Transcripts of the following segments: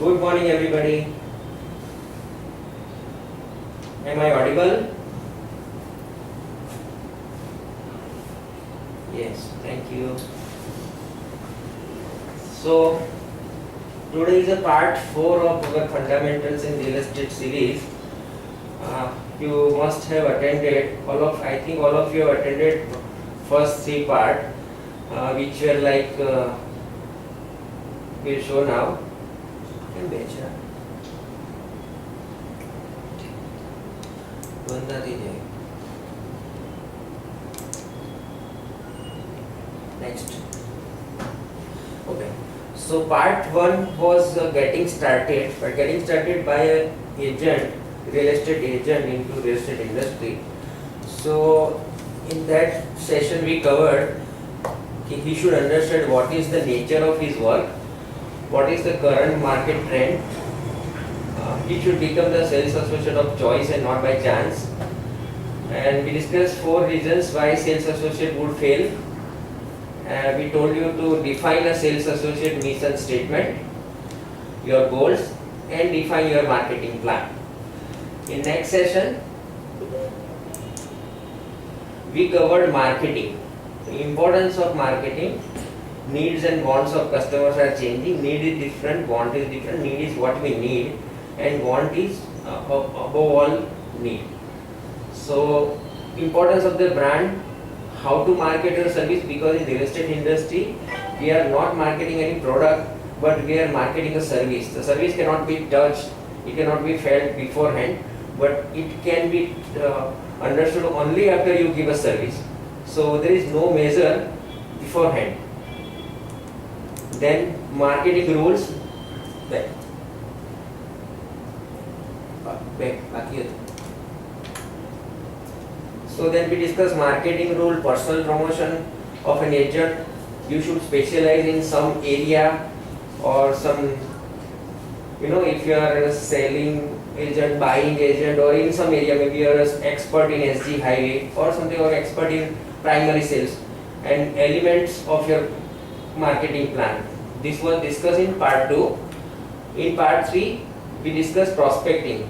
Good morning, everybody. Am I audible? Yes, thank you. So, today is a part 4 of our Fundamentals in Real Estate series. You must have attended, I think all of you have attended first 3 part, which were like, we'll show now. Next. Okay. So part 1 was getting started by a agent, real estate agent into real estate industry. So in that session we covered he should understand what is the nature of his work, what is the current market trend. He should become the sales associate of choice and not by chance. And we discussed 4 reasons why sales associate would fail. We told you to define a sales associate mission statement, your goals, and define your marketing plan. In next session, we covered marketing, the importance of marketing. Needs and wants of customers are changing. Need is different, want is different. Need is what we need, and want is above all need. So, importance of the brand, how to market your service, because in the real estate industry, we are not marketing any product, but we are marketing a service. The service cannot be touched, it cannot be felt beforehand, but it can be understood only after you give a service. So, there is no measure beforehand. Then marketing rules. So then we discuss marketing rule, personal promotion of an agent. You should specialize in some area or some, if you are a selling agent, buying agent, or in some area, maybe you are an expert in SG highway or something, or expert in primary sales, and elements of your marketing plan. This was discussed in part 2. In part 3, we discussed prospecting.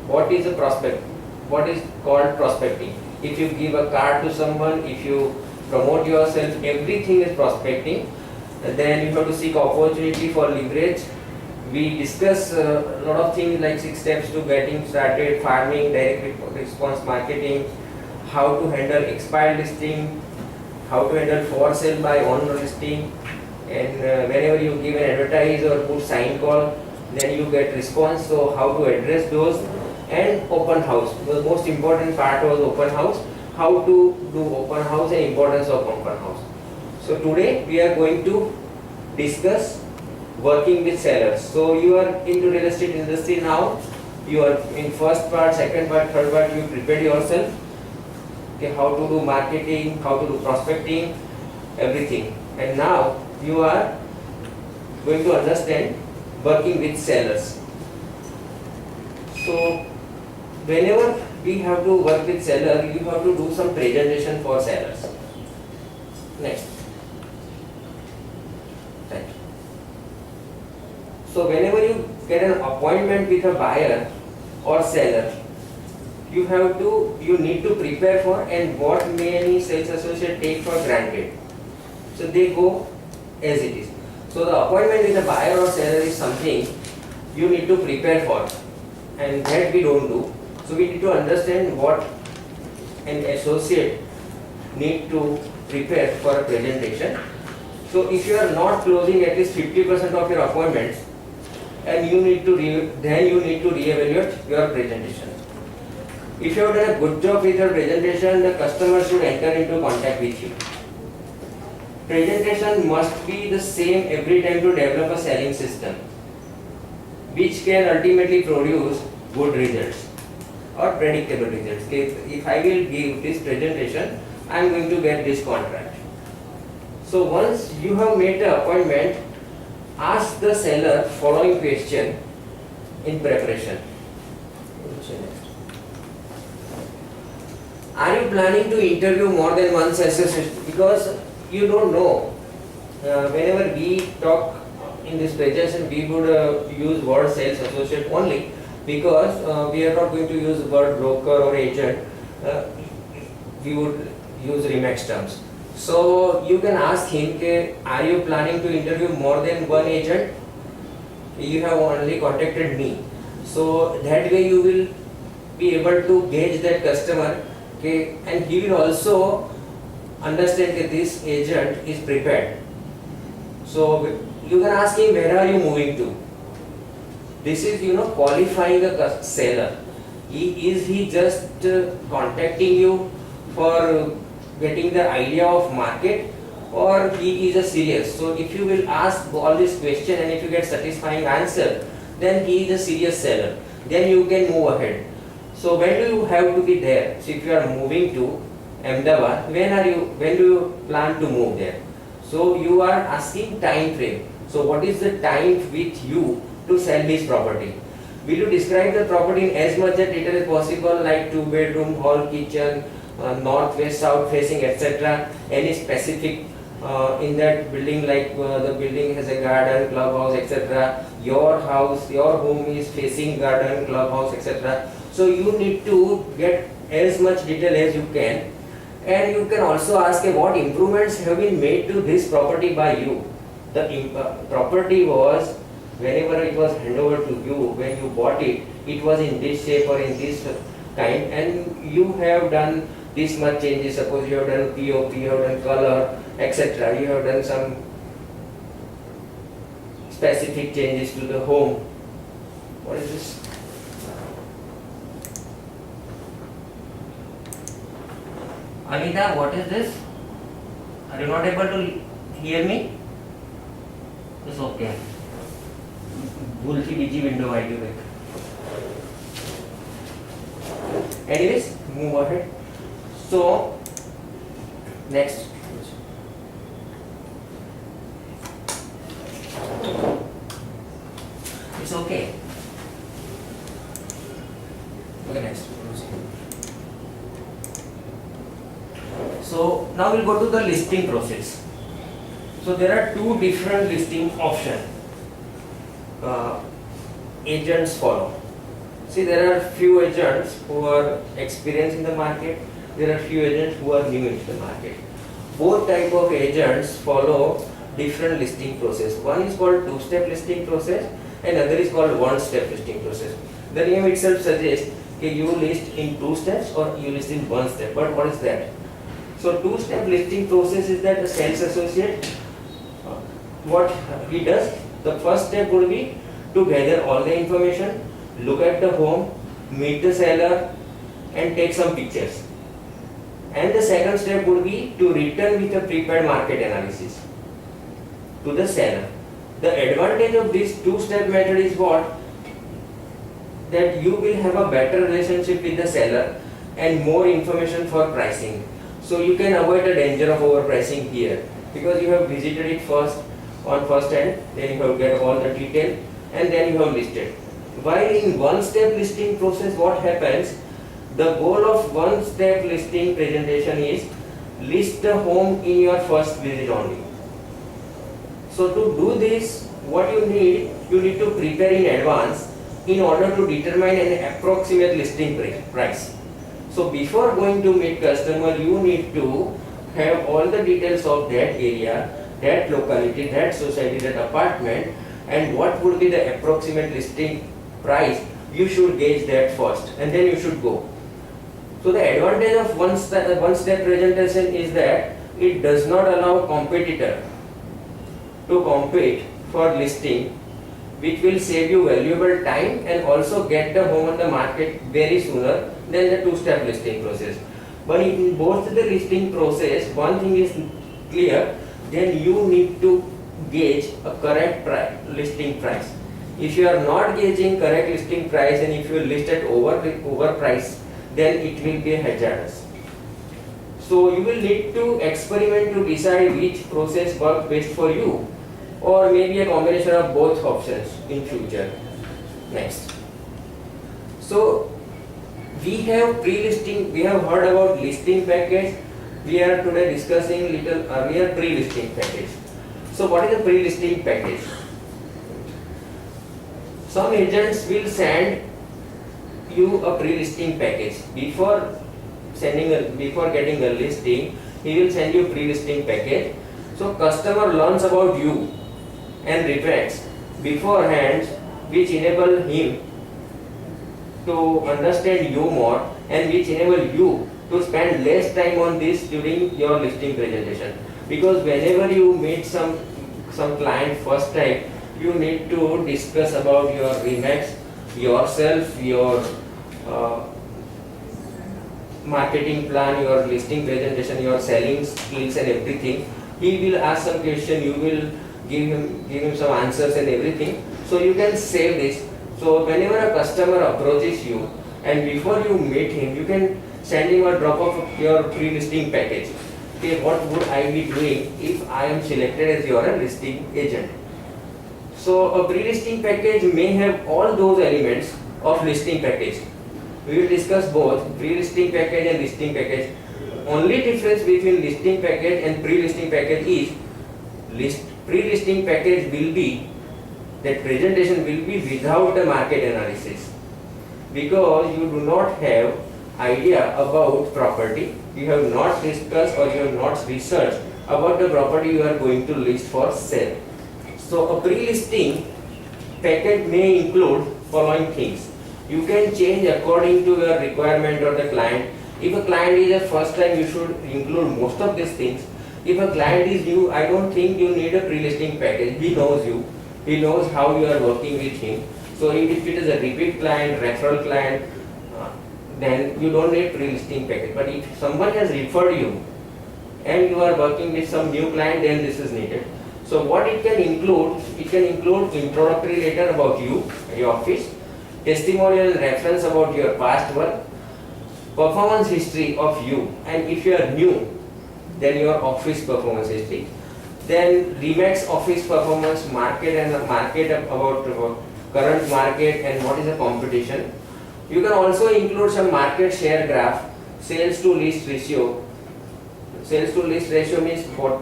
What is a prospect? What is called prospecting? If you give a card to someone, if you promote yourself, everything is prospecting. Then you have to seek opportunity for leverage. We discuss a lot of things like 6 steps to getting started, farming, direct response marketing, how to handle expired listing, how to handle for sale by on listing, and whenever you give an advertise or put sign call, then you get response. So how to address those, and open house. The most important part was open house. How to do open house and importance of open house. So today we are going to discuss working with sellers. So you are into real estate industry now. You are in first part, second part, third part. You prepared yourself. Okay, how to do marketing, how to do prospecting, everything. And now you are going to understand working with sellers. So whenever we have to work with seller, you have to do some presentation for sellers. Next. Right. So whenever you get an appointment with a buyer or seller, you need to prepare for, and what many sales associates take for granted. So they go as it is. So the appointment with a buyer or seller is something you need to prepare for, and that we don't do. So we need to understand what an associate need to prepare for a presentation. So if you are not closing at least 50% of your appointments, and you need to reevaluate your presentation. If you have done a good job with your presentation, the customer should enter into contact with you. Presentation must be the same every time to develop a selling system, which can ultimately produce good results or predictable results. If I will give this presentation, I am going to get this contract. So once you have made the appointment, ask the seller following question in preparation. Are you planning to interview more than one sales associate? Because you don't know. Whenever we talk in this presentation we would use word sales associate only, because we are not going to use word broker or agent. We would use Remax terms. So you can ask him, are you planning to interview more than one agent? You have only contacted me. So that way you will be able to gauge that customer, and he will also understand that this agent is prepared. So you can ask him, where are you moving to? This is qualifying a seller. Is he just contacting you for getting the idea of market, or he is a serious? So if you will ask all these questions and if you get satisfying answer, then he is a serious seller. Then you can move ahead. So when do you have to be there? So if you are moving to Ahmedabad, when do you plan to move there? So you are asking time frame. So what is the time with you to sell this property? Will you describe the property in as much detail as possible, like 2-bedroom, hall, kitchen, north, west, south facing, etc. Any specific in that building, like the building has a garden, clubhouse, etc. Your house, your home is facing garden, clubhouse, etc. So you need to get as much detail as you can, and you can also ask what improvements have been made to this property by you. The property was, whenever it was handed over to you, when you bought it, it was in this shape or in this kind, and you have done this much changes. Suppose you have done POP, you have done color, etc. You have done some specific changes to the home. What is this? Anita, what is this? Are you not able to hear me? It's okay. भूल की बीजी window आएगी देख. Anyways, move ahead. So next. It's okay. Okay, next. So now we'll go to the listing process. So there are two different listing options. Agents follow. See, there are few agents who are experienced in the market. There are few agents who are new into the market. Both type of agents follow different listing process. One is called two-step listing process, and other is called one-step listing process. The name itself suggests that you list in two steps or you list in one step. But what is that? So two-step listing process is that the sales associate, what he does, the first step would be to gather all the information, look at the home, meet the seller, and take some pictures. And the second step would be to return with a prepared market analysis to the seller. The advantage of this two-step method is what? That you will have a better relationship with the seller and more information for pricing. So you can avoid the danger of overpricing here, because you have visited it first on first hand, then you have get all the detail, and then you have listed. While in one-step listing process, what happens? The goal of one-step listing presentation is list the home in your first visit only. So to do this, what you need to prepare in advance in order to determine an approximate listing price. So before going to meet customer, you need to have all the details of that area, that locality, that society, that apartment, and what would be the approximate listing price. You should gauge that first, and then you should go. So the advantage of one-step presentation is that it does not allow competitor to compete for listing, which will save you valuable time and also get the home on the market very sooner than the two-step listing process. But in both the listing process, one thing is clear, then you need to gauge a correct listing price. If you are not gauging correct listing price and if you list at over price, then it will be hazardous. So you will need to experiment to decide which process works best for you, or maybe a combination of both options in future. Next. So we have pre-listing, we have heard about listing package. We are today discussing little earlier pre-listing package. So what is a pre-listing package? Some agents will send you a pre-listing package before before getting a listing. He will send you pre-listing package. So customer learns about you and retracts beforehand, which enable him to understand you more and which enable you to spend less time on this during your listing presentation. Because whenever you meet some client first time, you need to discuss about your remarks, yourself, your marketing plan, your listing presentation, your selling skills and everything. He will ask some question, you will give him some answers and everything. So you can save this. So whenever a customer approaches you and before you meet him, you can send him a drop of your pre-listing package. Okay, what would I be doing if I am selected as your listing agent? So a pre-listing package may have all those elements of listing package. We will discuss both pre-listing package and listing package. Only difference between listing package and pre-listing package is pre-listing package will be, that presentation will be without a market analysis, because you do not have idea about property, you have not discussed or you have not researched about the property you are going to list for sale. So a pre-listing package may include following things. You can change according to your requirement or the client. If a client is a first time, you should include most of these things. If a client is new, I don't think you need a pre-listing package. He knows you. He knows how you are working with him. So if it is a repeat client, referral client, then you don't need pre-listing package. But if someone has referred you and you are working with some new client, then this is needed. So what it can include introductory letter about you, your office, testimonial and reference about your past work, performance history of you, and if you are new, then your office performance history. Then Remax office performance, market about current market and what is the competition. You can also include some market share graph, sales to list ratio. Sales to list ratio means what,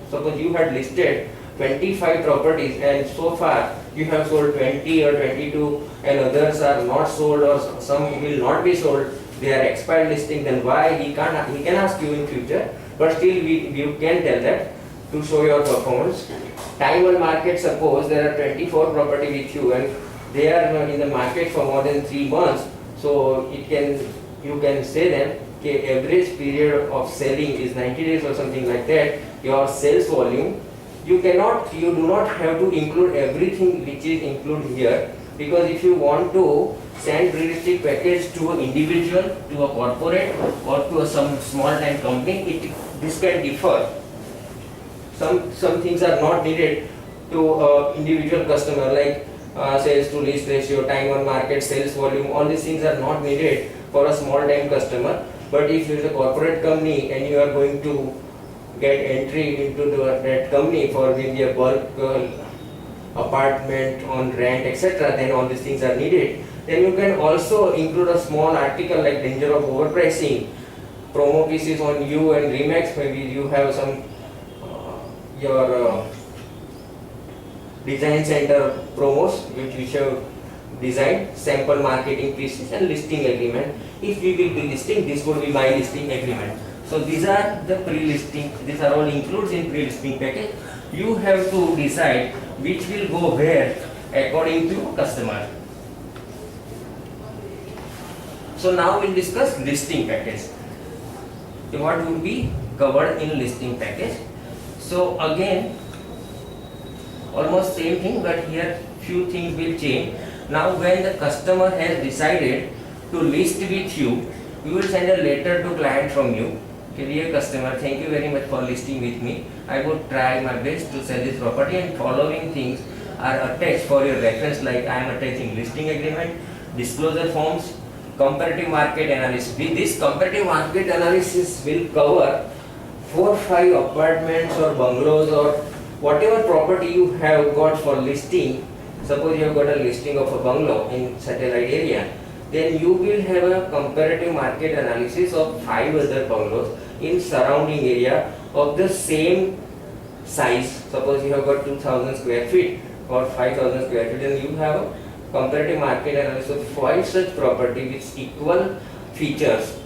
suppose you had listed 25 properties and so far you have sold 20 or 22 and others are not sold or some will not be sold, they are expired listing, then why he can ask you in future, but still you can tell that to show your performance. Time on market, suppose there are 24 property with you and they are in the market for more than 3 months, so you can say them, okay, average period of selling is 90 days or something like that. Your sales volume, you do not have to include everything which is included here, because if you want to send realistic package to an individual, to a corporate or to some small time company, this can differ. Some things are not needed to individual customer, like sales to list ratio, time on market, sales volume, all these things are not needed for a small time customer. But if you is a corporate company and you are going to get entry into that company for maybe a bulk apartment on rent, etc., then all these things are needed. Then you can also include a small article like danger of overpricing, promo pieces on you and Remax. Maybe you have some your design center promos which we have designed, sample marketing pieces and listing agreement. If we will be listing, this would be my listing agreement. So these are the pre-listing, these are all includes in pre-listing package. You have to decide which will go where according to customer. So now we'll discuss listing package. So what would be covered in listing package? So again, almost same thing, but here few things will change. Now when the customer has decided to list with you, we will send a letter to client from you. Okay, dear customer, thank you very much for listing with me. I would try my best to sell this property, and following things are attached for your reference, like I am attaching listing agreement, disclosure forms, comparative market analysis. This comparative market analysis will cover 4 or 5 apartments or bungalows or whatever property you have got for listing. Suppose you have got a listing of a bungalow in satellite area, then you will have a comparative market analysis of 5 other bungalows in surrounding area of the same size. Suppose you have got 2000 square feet, or 5,000 square feet, then you have a comparative market analysis of 5 such property with equal features,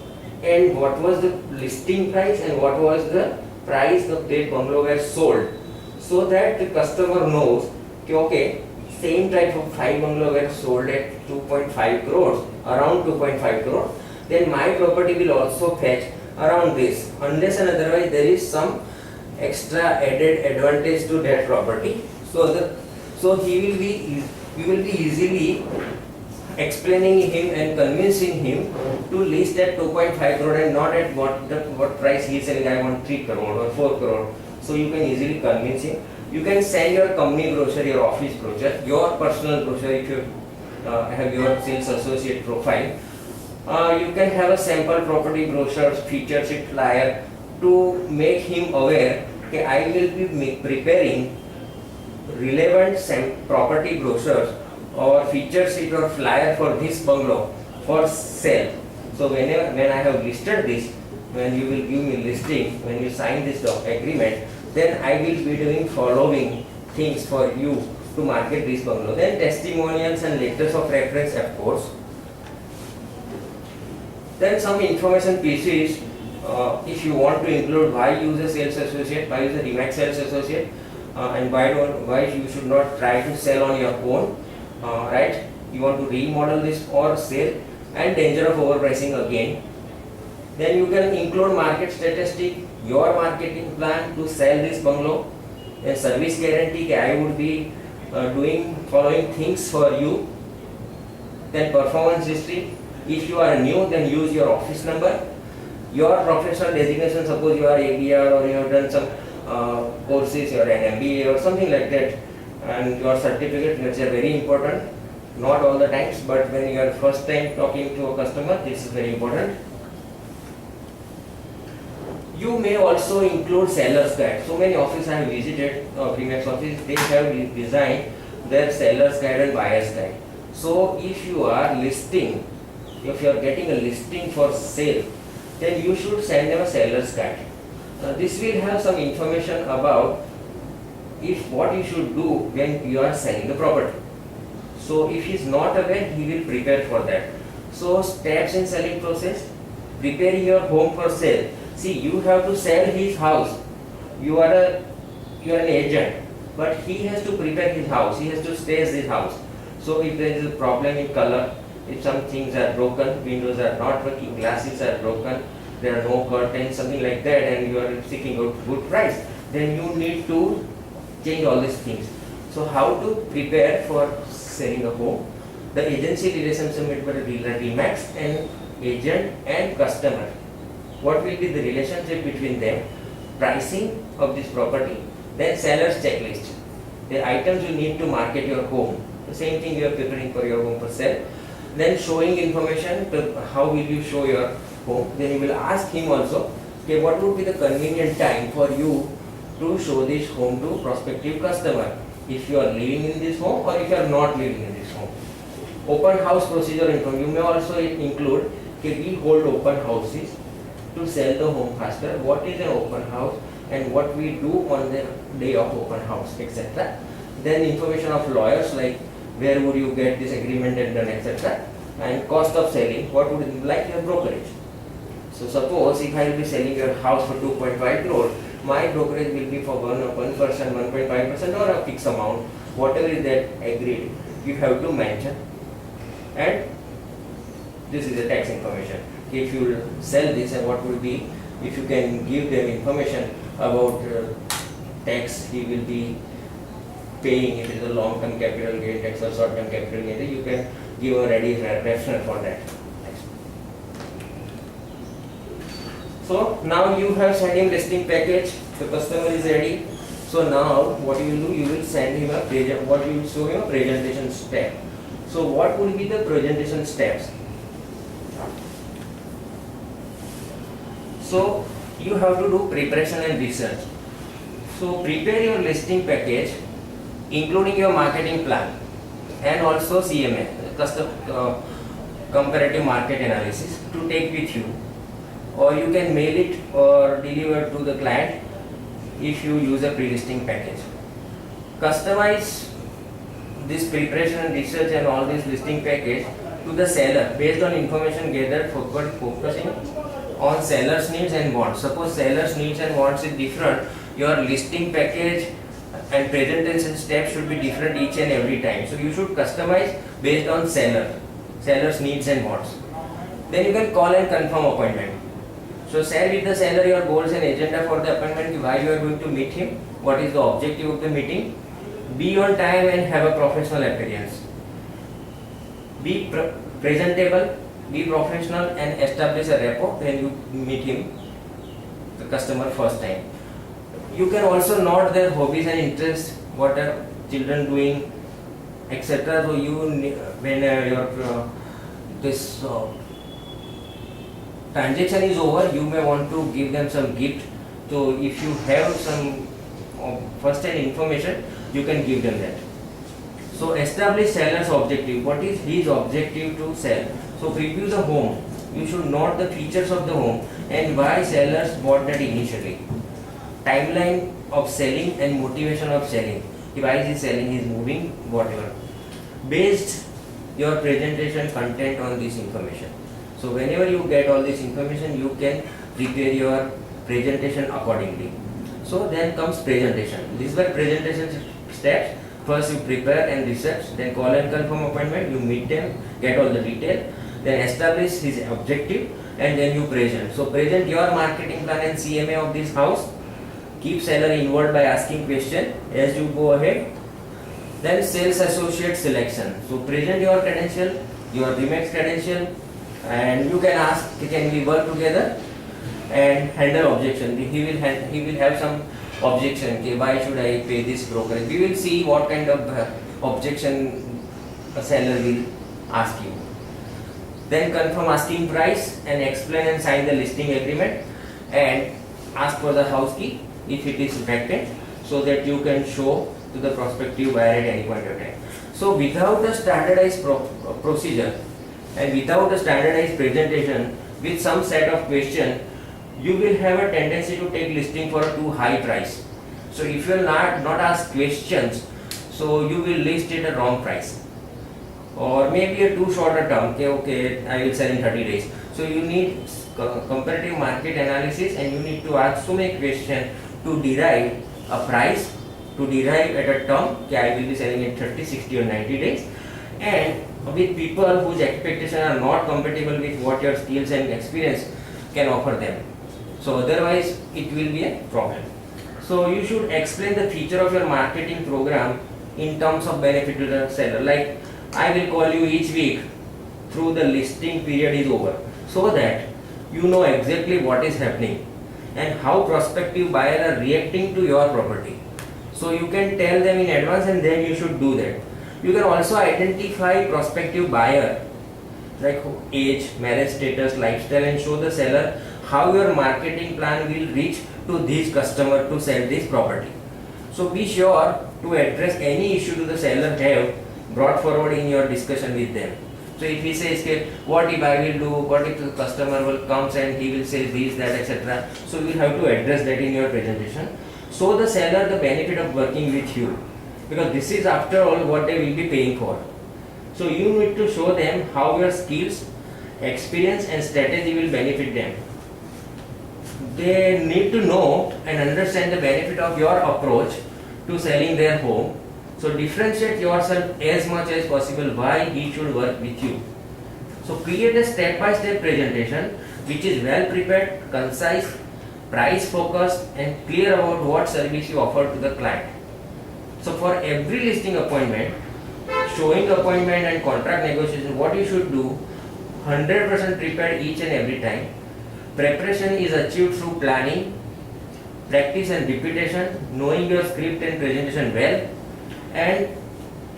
and what was the listing price and what was the price of that bungalow were sold, so that the customer knows okay, same type of 5 bungalow were sold at 2.5 crores, around 2.5 crores, then my property will also fetch around this, unless and otherwise there is some extra added advantage to that property. So we will be easily explaining him and convincing him to list at 2.5 crore and not at what price he is selling. I want 3 crore or 4 crore. So you can easily convince him. You can send your company brochure, your office brochure, your personal brochure if you have your sales associate profile. You can have a sample property brochure, feature sheet, flyer to make him aware that I will be preparing relevant property brochures or feature sheet or flyer for this bungalow for sale. So when I have listed this, when you will give me listing, when you sign this agreement, then I will be doing following things for you to market this bungalow. Then testimonials and letters of reference, of course. Then some information pieces, if you want to include why use a sales associate, why use a remote sales associate, and why you should not try to sell on your own, right? You want to remodel this or sell, and danger of overpricing again. Then you can include market statistic, your marketing plan to sell this bungalow, and service guarantee, I would be doing following things for you. Then performance history, if you are new, then use your office number, your professional designation, suppose you are ABR or you have done some courses, you are an MBA or something like that, and your certificate, which are very important, not all the times, but when you are first time talking to a customer, this is very important. You may also include seller's guide. So many offices I have visited, Primax office, they have designed their seller's guide and buyer's guide. So if you are listing, if you are getting a listing for sale, then you should send them a seller's guide. This will have some information about what you should do when you are selling the property. So if he is not aware, he will prepare for that. So steps in selling process, preparing your home for sale. See, you have to sell his house. You are an agent, but he has to prepare his house. He has to stage his house. So if there is a problem in color, if some things are broken, windows are not working, glasses are broken, there are no curtains, something like that, and you are seeking a good price, then you need to change all these things. So how to prepare for selling a home? The agency relationship between Remax and agent and customer. What will be the relationship between them? Pricing of this property, then seller's checklist, the items you need to market your home. The same thing you are preparing for your home for sale. Then showing information to how will you show your home. Then you will ask him also, okay, what would be the convenient time for you to show this home to prospective customer, if you are living in this home or if you are not living in this home. Open house procedure info. You may also include, okay, we hold open houses to sell the home faster. What is an open house and what we do on the day of open house, etc. Then information of lawyers, like where would you get this agreement and done, etc. And cost of selling, what would it be like your brokerage. So suppose if I will be selling your house for 2.5 crore, my brokerage will be for 1%, 1.5% or a fixed amount, whatever is that agreed, you have to mention. And this is the tax information. If you will sell this, and what will be, if you can give them information about tax he will be paying, if it is a long-term capital gain tax or short-term capital gain, you can give a ready rationale for that. So now you have sent him listing package, the customer is ready. So now what you will do, you will send him you will show him a presentation step. So what would be the presentation steps? So you have to do preparation and research. So prepare your listing package, including your marketing plan and also CMA, comparative market analysis, to take with you, or you can mail it or deliver to the client if you use a pre-listing package. Customize this preparation and research and all this listing package to the seller based on information gathered focusing on seller's needs and wants. Suppose seller's needs and wants is different, your listing package and presentation steps should be different each and every time. So you should customize based on seller's needs and wants. Then you can call and confirm appointment. So share with the seller your goals and agenda for the appointment, why you are going to meet him, what is the objective of the meeting. Be on time and have a professional appearance. Be presentable, be professional and establish a rapport when you meet him, the customer, first time. You can also note their hobbies and interests, what are children doing, etc. So you, when your this transaction is over, you may want to give them some gift. So if you have some first-hand information, you can give them that. So establish seller's objective. What is his objective to sell? So preview the home. You should note the features of the home and why sellers bought that initially. Timeline of selling and motivation of selling. Why is he selling? He is moving, whatever. Based your presentation content on this information. So whenever you get all this information, you can prepare your presentation accordingly. So then comes presentation. These were presentation steps. First you prepare and research, then call and confirm appointment, you meet them, get all the detail, then establish his objective, and then you present. So present your marketing plan and CMA of this house. Keep seller involved by asking question as you go ahead. Then sales associate selection. So present your credential, your Remax credential, and you can ask, can we work together, and handle objection. He will have some objection. Okay, why should I pay this brokerage? We will see what kind of objection a seller will ask you. Then confirm asking price and explain and sign the listing agreement, and ask for the house key if it is vacant, so that you can show to the prospective buyer at any point of time. So without a standardized procedure and without a standardized presentation with some set of question, you will have a tendency to take listing for a too high price. So if you will not ask questions, so you will list it at wrong price, or maybe a too short a term. Okay, I will sell in 30 days. So you need comparative market analysis, and you need to ask so many questions to derive a price, to derive at a term. Okay, I will be selling in 30, 60 or 90 days, and with people whose expectations are not compatible with what your skills and experience can offer them. So otherwise it will be a problem. So you should explain the feature of your marketing program in terms of benefit to the seller. Like, I will call you each week through the listing period is over, so that you know exactly what is happening and how prospective buyers are reacting to your property. So you can tell them in advance, and then you should do that. You can also identify prospective buyer, like age, marriage status, lifestyle, and show the seller how your marketing plan will reach to this customer to sell this property. So be sure to address any issue to the seller have brought forward in your discussion with them. So if he says, okay, what if I will do, what if the customer will comes and he will say this, that, etc. So you will have to address that in your presentation. Show the seller the benefit of working with you, because this is after all what they will be paying for. So you need to show them how your skills, experience and strategy will benefit them. They need to know and understand the benefit of your approach to selling their home. So differentiate yourself as much as possible why he should work with you. So create a step-by-step presentation which is well prepared, concise, price focused and clear about what service you offer to the client. So for every listing appointment, showing appointment and contract negotiation, what you should do, 100% prepared each and every time. Preparation is achieved through planning, practice and repetition, knowing your script and presentation well, and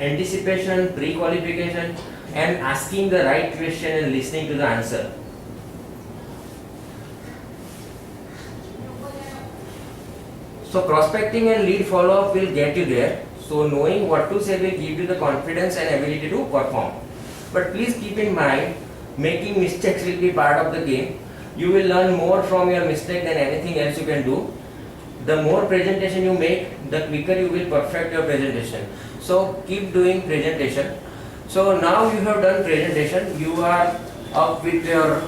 anticipation, pre-qualification, and asking the right question and listening to the answer. So prospecting and lead follow-up will get you there. So knowing what to say will give you the confidence and ability to perform. But please keep in mind, making mistakes will be part of the game. You will learn more from your mistake than anything else you can do. The more presentation you make, the quicker you will perfect your presentation. So keep doing presentation. So now you have done presentation, you are up with your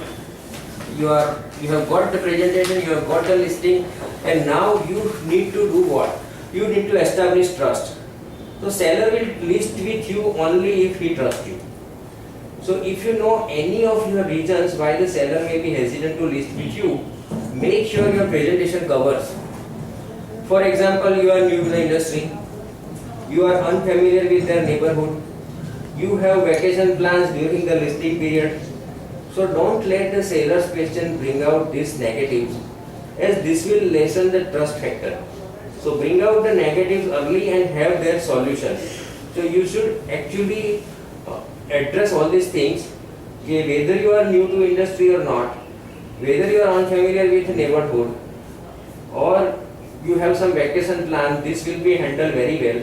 you have got the presentation, you have got the listing, and now you need to do what? You need to establish trust. So seller will list with you only if he trusts you. So if you know any of your reasons why the seller may be hesitant to list with you, make sure your presentation covers. For example, you are new to the industry, you are unfamiliar with their neighborhood, you have vacation plans during the listing period. So don't let the seller's question bring out these negatives, as this will lessen the trust factor. So bring out the negatives early and have their solution. So you should actually address all these things, whether you are new to industry or not, whether you are unfamiliar with the neighborhood, or you have some vacation plan, this will be handled very well.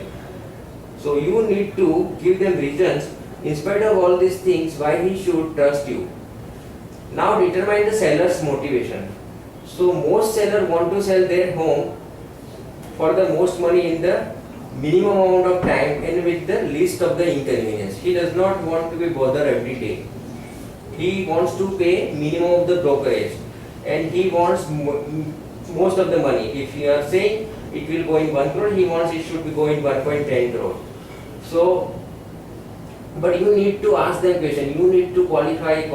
So you need to give them reasons in spite of all these things why he should trust you. Now determine the seller's motivation. So most sellers want to sell their home for the most money in the minimum amount of time and with the least of the inconvenience. He does not want to be bothered every day. He wants to pay minimum of the brokerage, and he wants most of the money. If you are saying it will go in 1 crore, he wants it should be going 1.10 crore. So, but you need to ask them question. You need to qualify.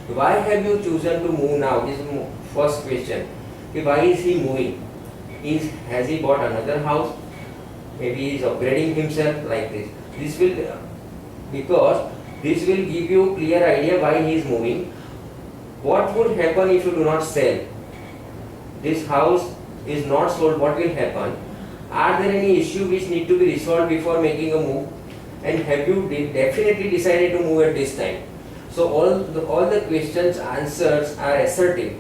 Why have you chosen to move now? This is the first question. Why is he moving? Has he bought another house? Maybe he is upgrading himself, like this. Because this will give you clear idea why he is moving. What would happen if you do not sell? This house is not sold. What will happen? Are there any issues which need to be resolved before making a move? And have you definitely decided to move at this time? So all the questions answers are assertive,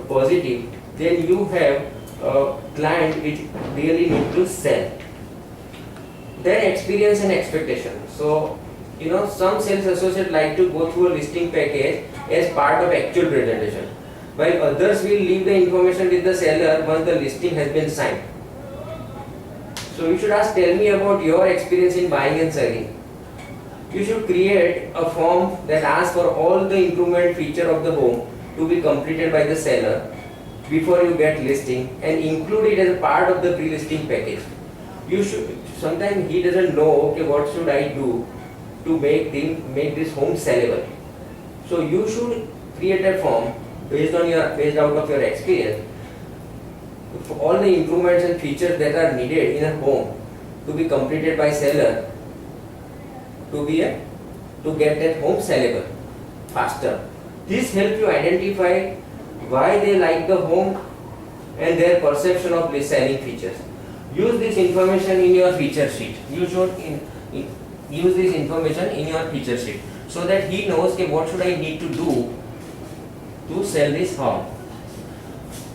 positive. Then you have a client which really need to sell. Then experience and expectation. So some sales associates like to go through a listing package as part of actual presentation, while others will leave the information with the seller once the listing has been signed. So you should ask, tell me about your experience in buying and selling. You should create a form that asks for all the improvement feature of the home to be completed by the seller before you get listing, and include it as a part of the pre-listing package. You should, sometimes he doesn't know, okay, what should I do to make this home sellable. So you should create a form based out of your experience for all the improvements and features that are needed in a home to be completed by seller to get that home sellable faster. This helps you identify why they like the home and their perception of the selling features. Use this information in your feature sheet. You should use this information in your feature sheet so that he knows, okay, what should I need to do to sell this home.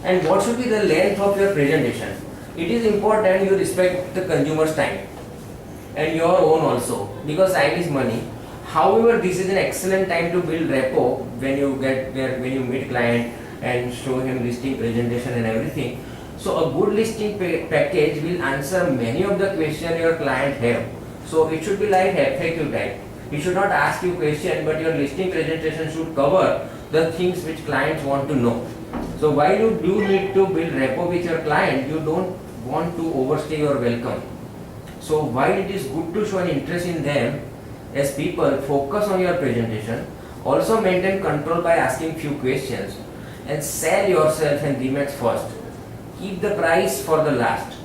And what should be the length of your presentation? It is important you respect the consumer's time and your own also, because time is money. However, this is an excellent time to build rapport when you meet client and show him listing presentation and everything. So a good listing package will answer many of the questions your client have. So it should be like FAQ type. He should not ask you question, but your listing presentation should cover the things which clients want to know. So while you do need to build rapport with your client, you don't want to overstay your welcome. So while it is good to show an interest in them as people, focus on your presentation. Also maintain control by asking few questions and sell yourself and remarks first. Keep the price for the last.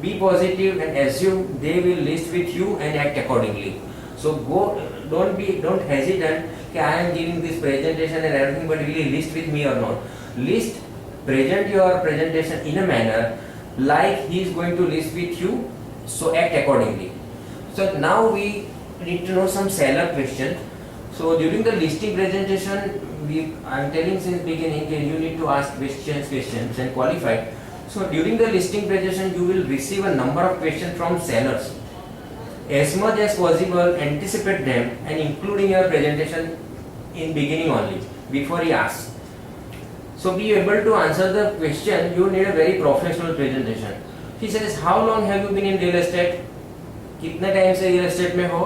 Be positive and assume they will list with you and act accordingly. So don't hesitate. Okay, I am giving this presentation and everything, but will he list with me or not? Present your presentation in a manner like he is going to list with you. So act accordingly. So now we need to know some seller questions. So during the listing presentation, I am telling since beginning, you need to ask questions and qualify. So during the listing presentation, you will receive a number of questions from sellers. As much as possible, anticipate them and include in your presentation in beginning only, before he asks. So be able to answer the question. You need a very professional presentation. He says, how long have you been in real estate? कितने time से real estate में हो?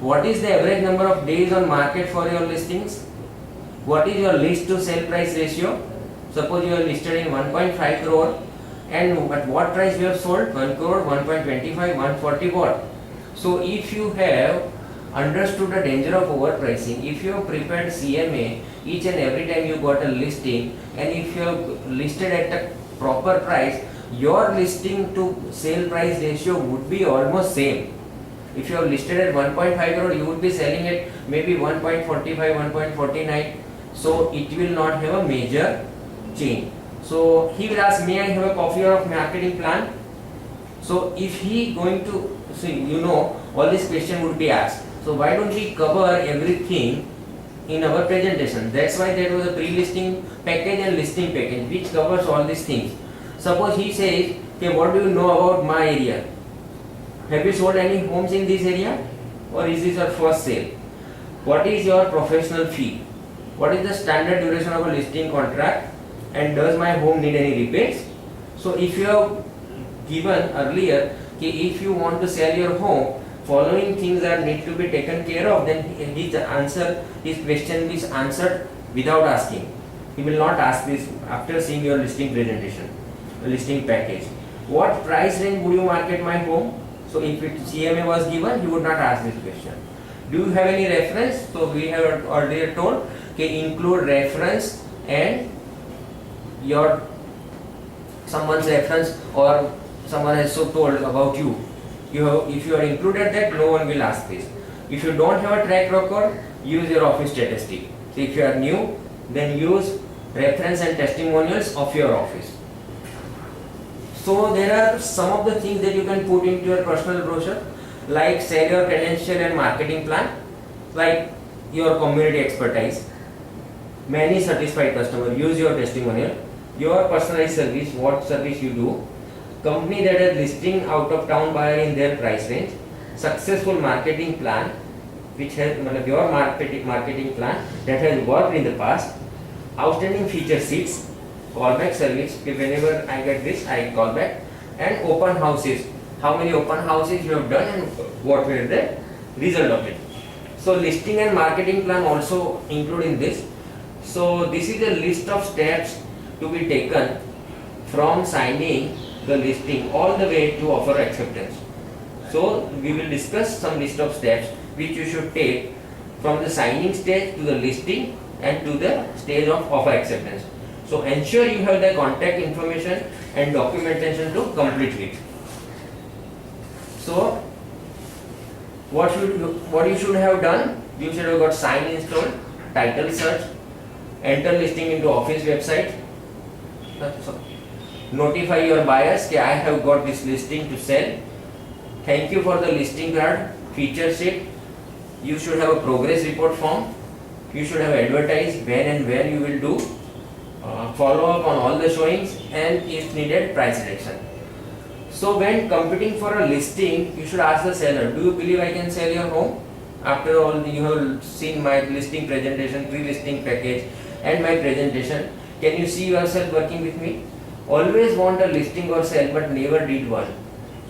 What is the average number of days on market for your listings? What is your list to sell price ratio? Suppose you are listed in 1.5 crore and at what price you have sold? 1 crore, 1.25, 140 what? So if you have understood the danger of overpricing, if you have prepared CMA each and every time you got a listing, and if you have listed at a proper price, your listing to sale price ratio would be almost same. If you have listed at 1.5 crore, you would be selling at maybe 1.45, 1.49. So it will not have a major change. So he will ask, may I have a copy of marketing plan? So if he going to see, you know, all this question would be asked. So why don't we cover everything in our presentation? That's why there was a pre-listing package and listing package which covers all these things. Suppose he says, okay, what do you know about my area? Have you sold any homes in this area, or is this your first sale? What is your professional fee? What is the standard duration of a listing contract, and does my home need any repairs? So if you have given earlier कि if you want to sell your home, following things are need to be taken care of, then his question is answered without asking. He will not ask this after seeing your listing presentation, listing package. What price range would you market my home? So if CMA was given, he would not ask this question. Do you have any reference? So we have earlier told, okay, include reference and your someone's reference or someone has so told about you. If you are included that, no one will ask this. If you don't have a track record, use your office statistic. So if you are new, then use reference and testimonials of your office. So there are some of the things that you can put into your personal brochure, like sell your credential and marketing plan, like your community expertise, many satisfied customers, use your testimonial, your personalized service, what service you do, company that is listing out of town buyer in their price range, successful marketing plan, which has your marketing plan that has worked in the past, outstanding feature sheets, callback service, whenever I get this I call back, and open houses, how many open houses you have done and what were the result of it. So listing and marketing plan also include in this. So this is a list of steps to be taken from signing the listing all the way to offer acceptance. So we will discuss some list of steps which you should take from the signing stage to the listing and to the stage of offer acceptance. So ensure you have the contact information and documentation to complete it. So what you should have done? You should have got sign installed, title search, enter listing into office website, notify your buyers that I have got this listing to sell. Thank you for the listing card, feature sheet. You should have a progress report form. You should have advertised when and where you will do. Follow up on all the showings, and if needed, price reduction. So when competing for a listing, you should ask the seller, do you believe I can sell your home? After all, you have seen my listing presentation, pre-listing package and my presentation. Can you see yourself working with me? Always want a listing or sell, but never did one.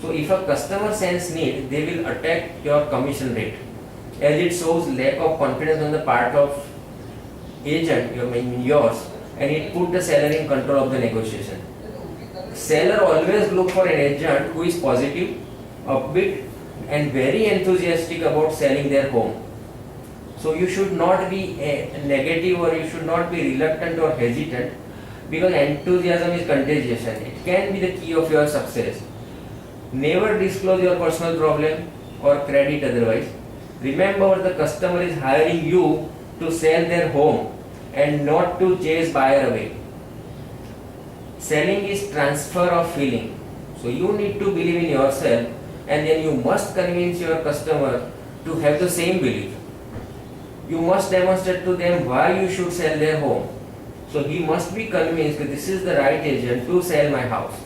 So if a customer sense need, they will attack your commission rate, as it shows lack of confidence on the part of agent, yours, and it put the seller in control of the negotiation. Seller always look for an agent who is positive, upbeat, and very enthusiastic about selling their home. So you should not be negative, or you should not be reluctant or hesitant, because enthusiasm is contagious and it can be the key of your success. Never disclose your personal problem or credit otherwise. Remember, the customer is hiring you to sell their home and not to chase buyer away. Selling is transfer of feeling. So you need to believe in yourself, and then you must convince your customer to have the same belief. You must demonstrate to them why you should sell their home. So he must be convinced that this is the right agent to sell my house.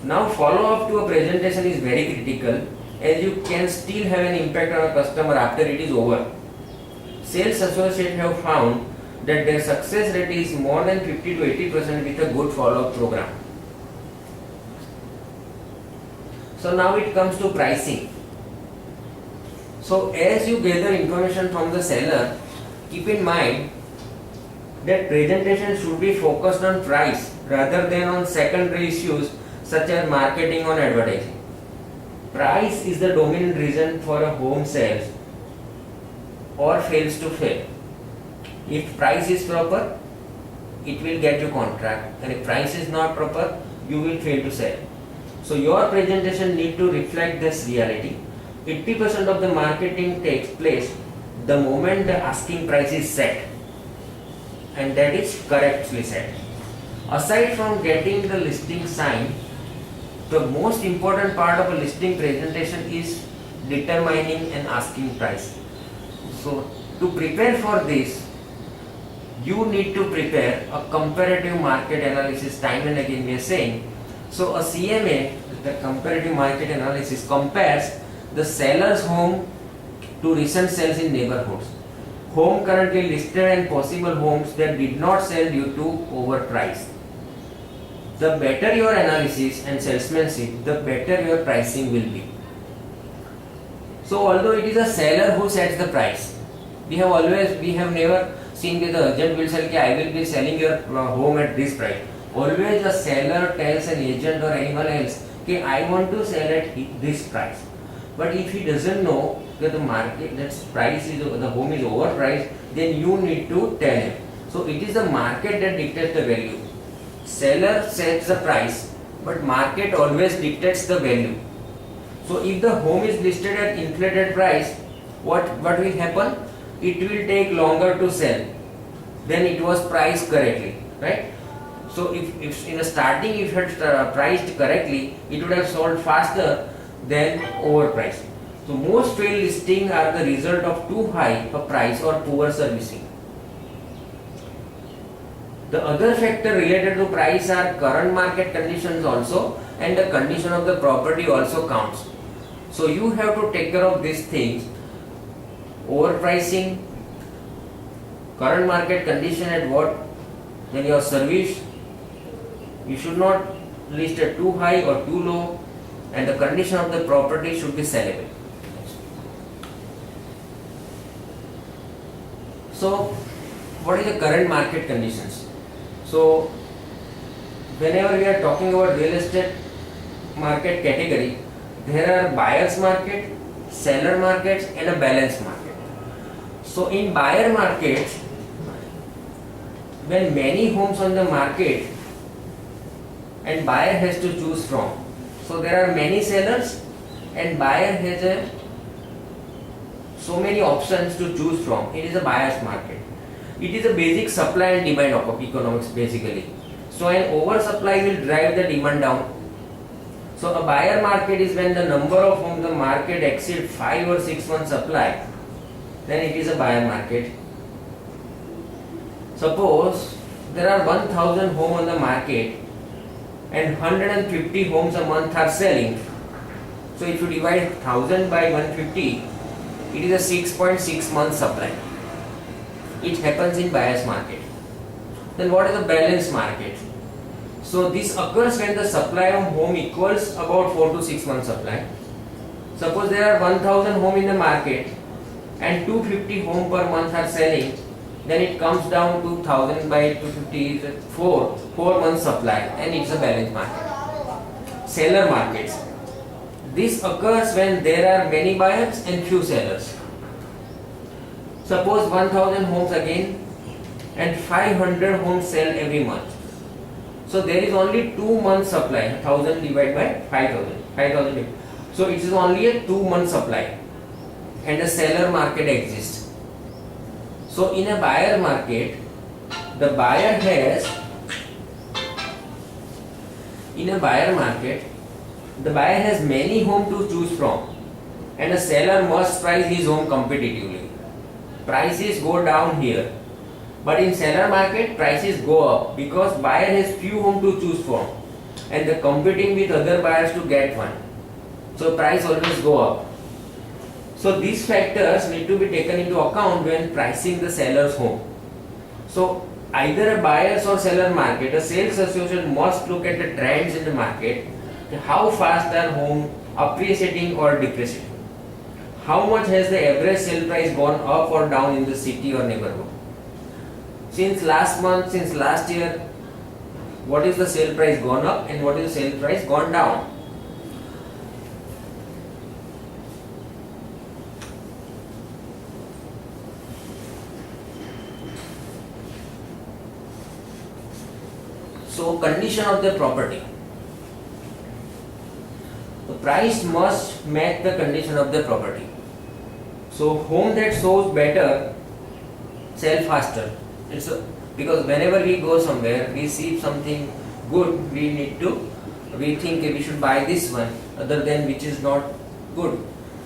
Now follow up to a presentation is very critical, as you can still have an impact on a customer after it is over. Sales associates have found that their success rate is more than 50 to 80% with a good follow-up program. So now it comes to pricing. So as you gather information from the seller, keep in mind that presentation should be focused on price rather than on secondary issues such as marketing or advertising. Price is the dominant reason for a home sales or fails to fail. If price is proper, it will get you contract, and if price is not proper, you will fail to sell. So your presentation need to reflect this reality. 80% of the marketing takes place the moment the asking price is set, and that is correctly set. Aside from getting the listing signed, the most important part of a listing presentation is determining an asking price. So to prepare for this, you need to prepare a comparative market analysis. Time and again we are saying. So a CMA, the comparative market analysis, compares the seller's home to recent sales in neighborhoods, home currently listed and possible homes that did not sell due to overpriced. The better your analysis and salesmanship, the better your pricing will be. So although it is a seller who sets the price, we have never seen that the agent will say, I will be selling your home at this price. Always the seller tells an agent or anyone else, I want to sell at this price. But if he doesn't know that the market, that price is, the home is overpriced, then you need to tell him. So it is the market that dictates the value. Seller sets the price, but market always dictates the value. So if the home is listed at inflated price, what will happen? It will take longer to sell than it was priced correctly, right? So if in the starting if it had priced correctly, it would have sold faster than overpriced. So most failed listings are the result of too high a price or poor servicing. The other factor related to price are current market conditions also, and the condition of the property also counts. So you have to take care of these things: overpricing, current market condition at what, when your service, you should not list at too high or too low, and the condition of the property should be sellable. So what is the current market conditions? So whenever we are talking about real estate market category, there are buyer's market, seller markets, and a balanced market. So in buyer markets, when many homes on the market and buyer has to choose from, so there are many sellers and buyer has so many options to choose from. It is a buyer's market. It is a basic supply and demand of economics basically. So an oversupply will drive the demand down. So a buyer market is when the number of homes in the market exceed 5 or 6 months supply, then it is a buyer market. Suppose there are 1000 homes on the market and 150 homes a month are selling. So if you divide 1000 by 150, it is a 6.6 month supply. It happens in buyer's market. Then what is the balanced market? So this occurs when the supply of home equals about 4 to 6 months supply. Suppose there are 1000 homes in the market and 250 homes per month are selling, then it comes down to 1000 by 250 is 4 months supply, and it's a balanced market. Seller markets. This occurs when there are many buyers and few sellers. Suppose 1000 homes again and 500 homes sell every month. So there is only 2 months supply. 1000 divided by 5000. So it is only a 2 month supply, and a seller market exists. So in a buyer market, the buyer has many homes to choose from, and a seller must price his home competitively. Prices go down here, but in seller market prices go up because buyer has few homes to choose from and they are competing with other buyers to get one. So price always go up. So these factors need to be taken into account when pricing the seller's home. So either a buyer's or seller market, a sales association must look at the trends in the market, how fast are home appreciating or depreciating, how much has the average sale price gone up or down in the city or neighborhood? Since last month, since last year, what is the sale price gone up and what is the sale price gone down? So, condition of the property. The price must match the condition of the property. So, home that shows better sell faster. Because whenever we go somewhere, we see something good, we think we should buy this one other than which is not good.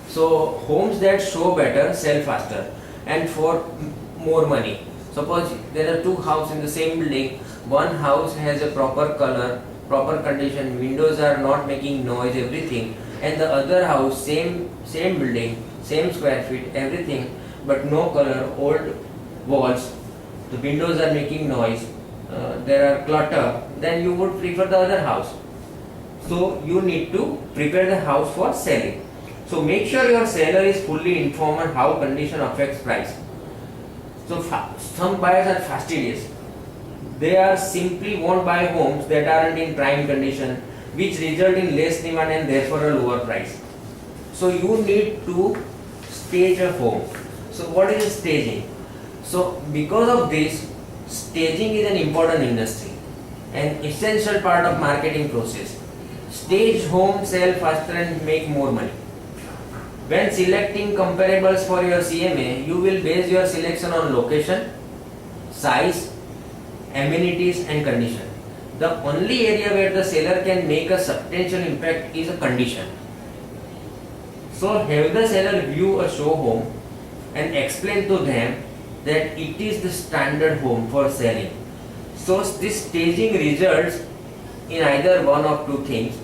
So, homes that show better sell faster and for more money. Suppose there are two houses in the same building. One house has a proper color, proper condition, windows are not making noise, everything, and the other house, same building, same square feet, everything, but no color, old walls, the windows are making noise, there are clutter, then you would prefer the other house. So you need to prepare the house for selling. So make sure your seller is fully informed on how condition affects price. So some buyers are fastidious. They are simply won't buy homes that aren't in prime condition, which result in less demand and therefore a lower price. So you need to stage a home. So what is staging? So because of this, staging is an important industry, an essential part of marketing process. Stage home, sell faster and make more money. When selecting comparables for your CMA, you will base your selection on location, size, amenities and condition. The only area where the seller can make a substantial impact is a condition. So have the seller view a show home and explain to them that it is the standard home for selling. So this staging results in either one of two things.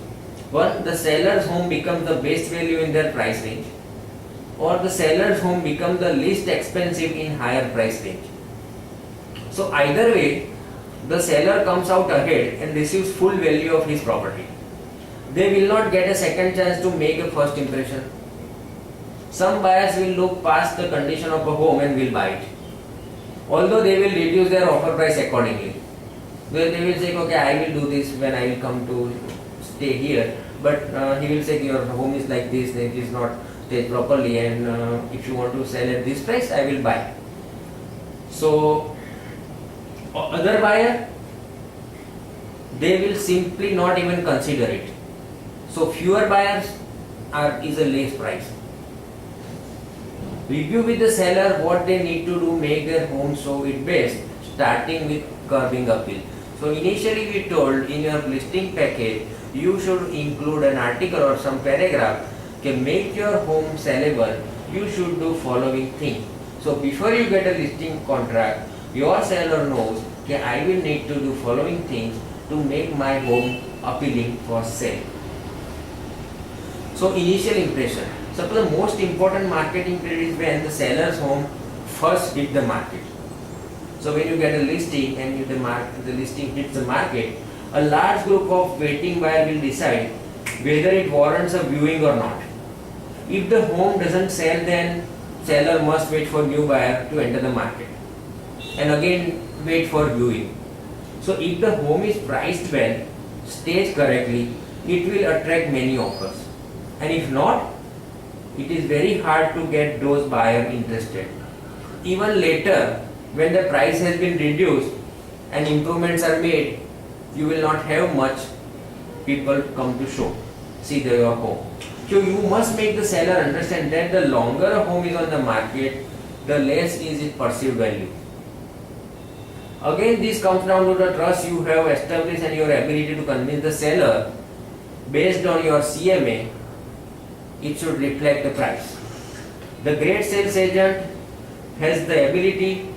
One, the seller's home becomes the best value in their price range, or the seller's home becomes the least expensive in higher price range. So either way, the seller comes out ahead and receives full value of his property. They will not get a second chance to make a first impression. Some buyers will look past the condition of a home and will buy it, although they will reduce their offer price accordingly. They will say, okay, I will do this when I will come to stay here, but he will say your home is like this, it is not staged properly, and if you want to sell at this price, I will buy. So other buyer, they will simply not even consider it. So fewer buyers is a less price. Review with the seller what they need to do make their home show it best, starting with curbing appeal. So initially we told in your listing package you should include an article or some paragraph can make your home sellable. You should do following thing. So before you get a listing contract, your seller knows that I will need to do following things to make my home appealing for sale. So initial impression. Suppose the most important marketing period is when the seller's home first hit the market. So when you get a listing and the listing hits the market, a large group of waiting buyer will decide whether it warrants a viewing or not. If the home doesn't sell, then seller must wait for new buyer to enter the market and again wait for viewing. So if the home is priced well, staged correctly, it will attract many offers, and if not, it is very hard to get those buyers interested. Even later, when the price has been reduced and improvements are made, you will not have much people come to see your home. So you must make the seller understand that the longer a home is on the market, the less is its perceived value. Again, this comes down to the trust you have established and your ability to convince the seller based on your CMA. It should reflect the price. The great sales agent has the ability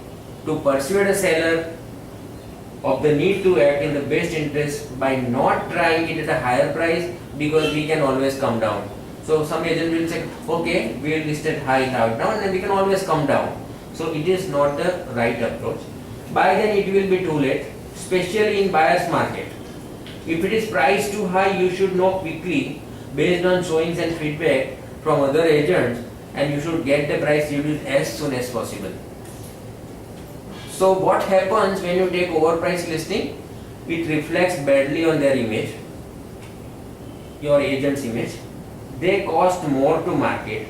to persuade a seller of the need to act in the best interest by not trying it at a higher price, because we can always come down. So some agent will say, okay, we will list it high now and we can always come down. So it is not the right approach. By then it will be too late, especially in buyer's market. If it is priced too high, you should know quickly based on showings and feedback from other agents and you should get the price reduced as soon as possible. So what happens when you take overpriced listing? It reflects badly on their image, your agent's image. They cost more to market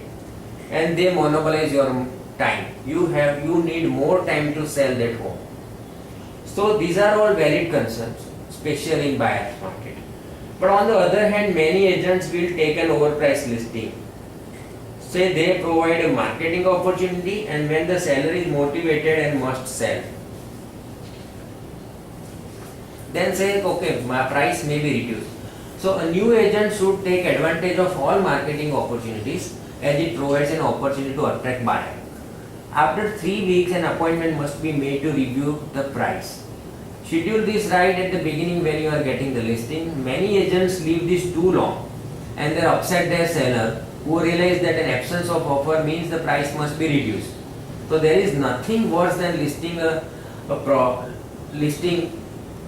and they monopolize your time. You need more time to sell that home. So these are all valid concerns, especially in buyer's market. But on the other hand, many agents will take an overpriced listing. Say they provide a marketing opportunity, and when the seller is motivated and must sell, then say, okay, my price may be reduced. So a new agent should take advantage of all marketing opportunities as it provides an opportunity to attract buyer. After 3 weeks, an appointment must be made to review the price. Schedule this right at the beginning when you are getting the listing. Many agents leave this too long and they upset their seller, who realize that an absence of offer means the price must be reduced. So there is nothing worse than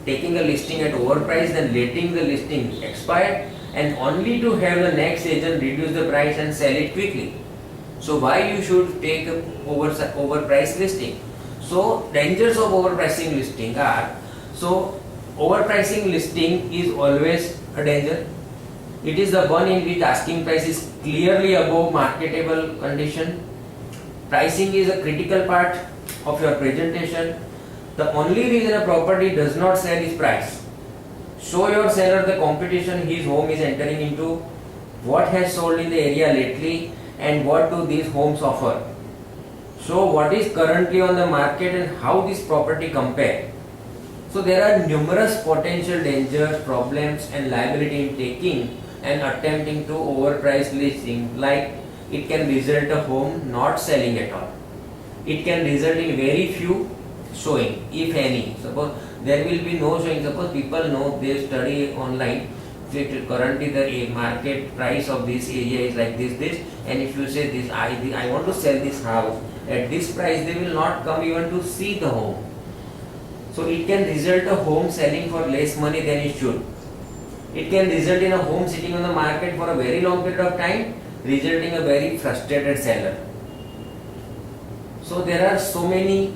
taking a listing at overpriced and letting the listing expire and only to have the next agent reduce the price and sell it quickly. So why you should take a overpriced listing? So dangers of overpricing listing are, so overpricing listing is always a danger. It is the one in which asking price is clearly above marketable condition. Pricing is a critical part of your presentation. The only reason a property does not sell is price. Show your seller the competition his home is entering into, what has sold in the area lately, and what do these homes offer. So what is currently on the market and how this property compare. So there are numerous potential dangers, problems and liability in taking and attempting to overprice listing, like it can result a home not selling at all. It can result in very few showing, if any. Suppose there will be no showing. Suppose people know, they study online, currently the market price of this area is like this, and if you say this, I want to sell this house at this price, they will not come even to see the home. So it can result a home selling for less money than it should. It can result in a home sitting on the market for a very long period of time, resulting a very frustrated seller. So there are so many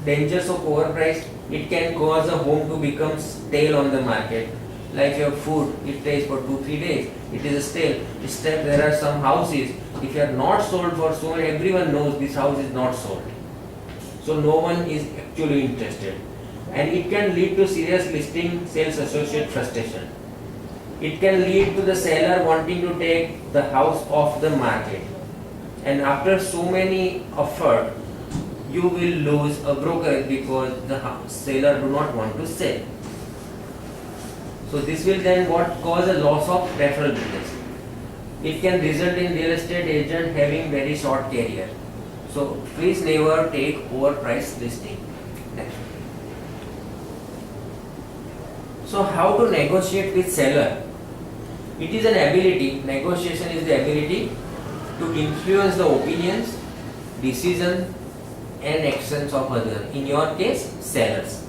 dangers of overpriced. It can cause a home to become stale on the market. Like your food, it stays for 2-3 days, it is stale. Instead, there are some houses, if you are not sold for so, everyone knows this house is not sold. So no one is actually interested. And it can lead to serious listing sales associate frustration. It can lead to the seller wanting to take the house off the market. And after so many effort, you will lose a broker because the seller do not want to sell. So this will then cause a loss of referral business. It can result in real estate agent having very short career. So please never take overpriced listing. Next. So how to negotiate with seller? It is an ability. Negotiation is the ability to influence the opinions, decision and actions of others. In your case, sellers.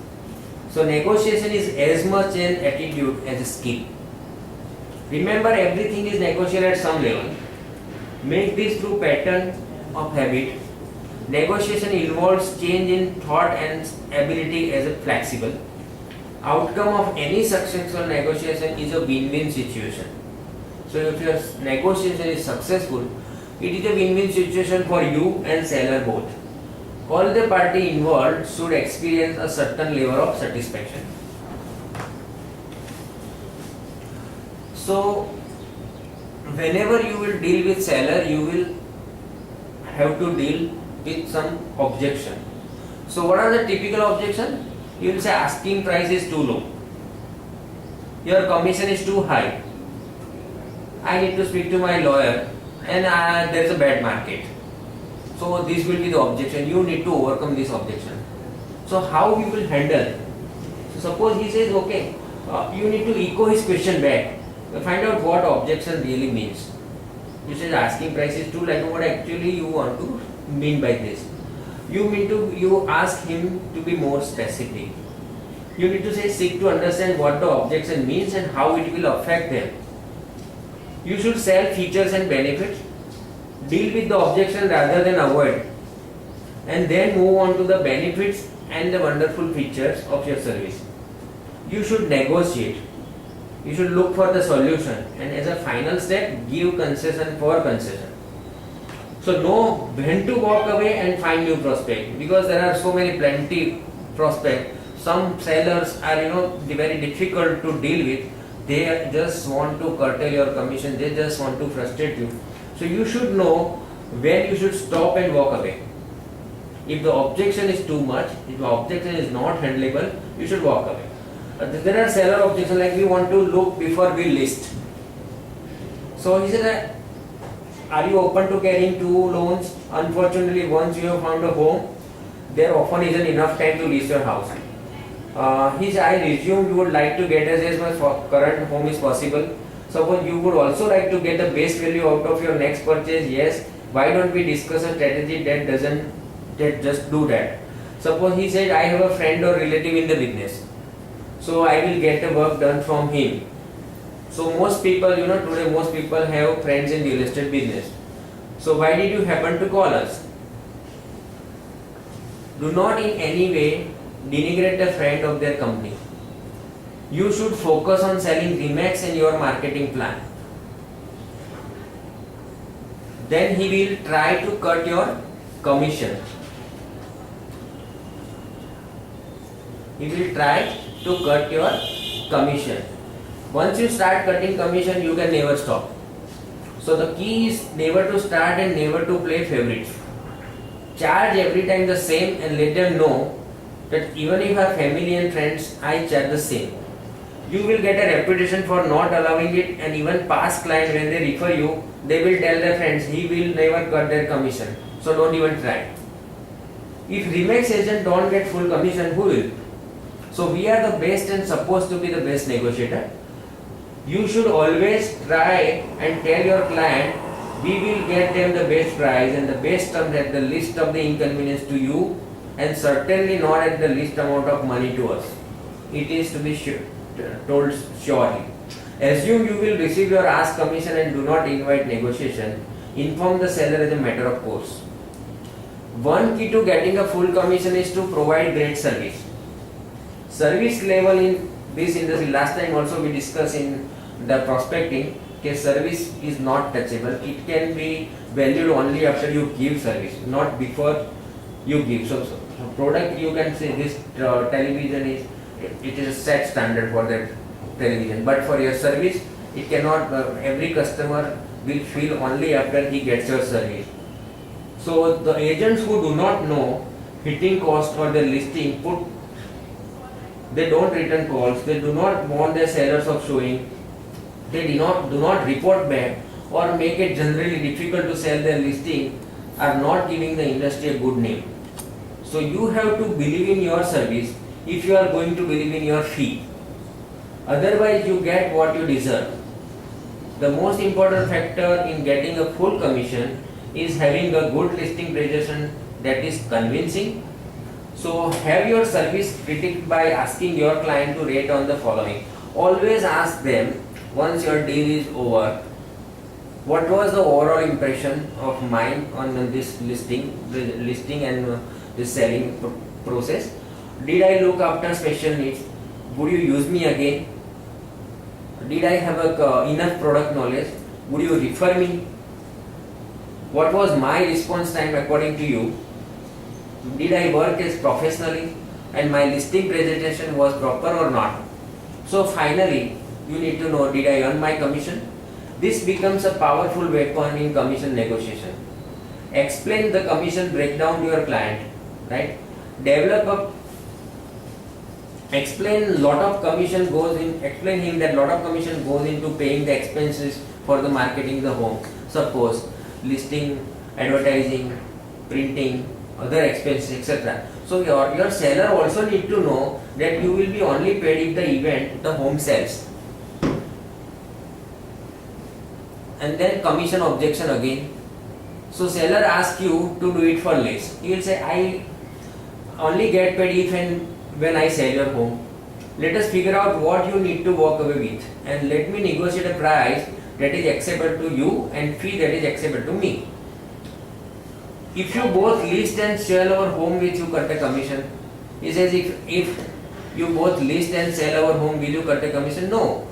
So negotiation is as much an attitude as a skill. Remember, everything is negotiable at some level. Make this through pattern of habit. Negotiation involves change in thought and ability as a flexible. Outcome of any successful negotiation is a win-win situation. So if your negotiation is successful, it is a win-win situation for you and seller both. All the party involved should experience a certain level of satisfaction. So whenever you will deal with seller, you will have to deal with some objection. So what are the typical objections? You will say asking price is too low, your commission is too high, I need to speak to my lawyer, and there is a bad market. So this will be the objection. You need to overcome this objection. So how you will handle? So suppose he says, okay, you need to echo his question back. Find out what objection really means. You say asking price is too low. What actually you want to mean by this? You ask him to be more specific. You need to say, seek to understand what the objection means and how it will affect them. You should sell features and benefits. Deal with the objection rather than avoid, and then move on to the benefits and the wonderful features of your service. You should negotiate. You should look for the solution, and as a final step, give concession for concession. So know when to walk away and find new prospect, because there are so many plenty prospect. Some sellers are very difficult to deal with. They just want to curtail your commission. They just want to frustrate you. So you should know when you should stop and walk away. If the objection is too much, if the objection is not handleable, you should walk away. There are seller objections like we want to look before we list. So he said, are you open to carrying two loans? Unfortunately, once you have found a home, there often isn't enough time to list your house. He said, I resume you would like to get as much current home is possible. Suppose you would also like to get the best value out of your next purchase. Yes, why don't we discuss a strategy that just do that? Suppose he said, I have a friend or relative in the business, so I will get the work done from him. So most people, today most people have friends in real estate business. So why did you happen to call us? Do not in any way denigrate a friend of their company. You should focus on selling Remax in your marketing plan. Then he will try to cut your commission. He will try to cut your commission. Once you start cutting commission, you can never stop. So the key is never to start and never to play favorites. Charge every time the same and let them know that even if I have family and friends, I charge the same. You will get a reputation for not allowing it, and even past clients, when they refer you, they will tell their friends, he will never cut their commission. So don't even try. If Remax agent don't get full commission, who will? So we are the best and supposed to be the best negotiator. You should always try and tell your client, we will get them the best price and the best terms at the least of the inconvenience to you, and certainly not at the least amount of money to us. It is to be told surely. Assume you will receive your ask commission and do not invite negotiation. Inform the seller as a matter of course. One key to getting a full commission is to provide great service. Service level in this industry, last time also we discussed in the prospecting, service is not touchable. It can be valued only after you give service, not before you give. So product, you can say this television is, it is a set standard for that television, but for your service it cannot, every customer will feel only after he gets your service. So the agents who do not know hitting cost or their listing they don't return calls, they do not warn their sellers of showing, they do not report back or make it generally difficult to sell their listing, are not giving the industry a good name. So you have to believe in your service if you are going to believe in your fee. Otherwise you get what you deserve. The most important factor in getting a full commission is having a good listing presentation that is convincing. So have your service critiqued by asking your client to rate on the following. Always ask them, once your deal is over, what was the overall impression of mine on this listing and this selling process? Did I look after special needs? Would you use me again? Did I have enough product knowledge? Would you refer me? What was my response time according to you? Did I work as professionally and my listing presentation was proper or not? So finally, you need to know, did I earn my commission? This becomes a powerful weapon in commission negotiation. Explain the commission breakdown to your client, right? Explain him that lot of commission goes into paying the expenses for the marketing the home. Suppose listing, advertising, printing, other expenses, etc. So your seller also need to know that you will be only paid if the home sells. And then commission objection again. So seller asks you to do it for less. You will say, I only get paid if and when I sell your home. Let us figure out what you need to walk away with, and let me negotiate a price that is acceptable to you and fee that is acceptable to me. if you both list and sell our home, will you cut a commission? He says, if you both list and sell our home, will you cut a commission? No.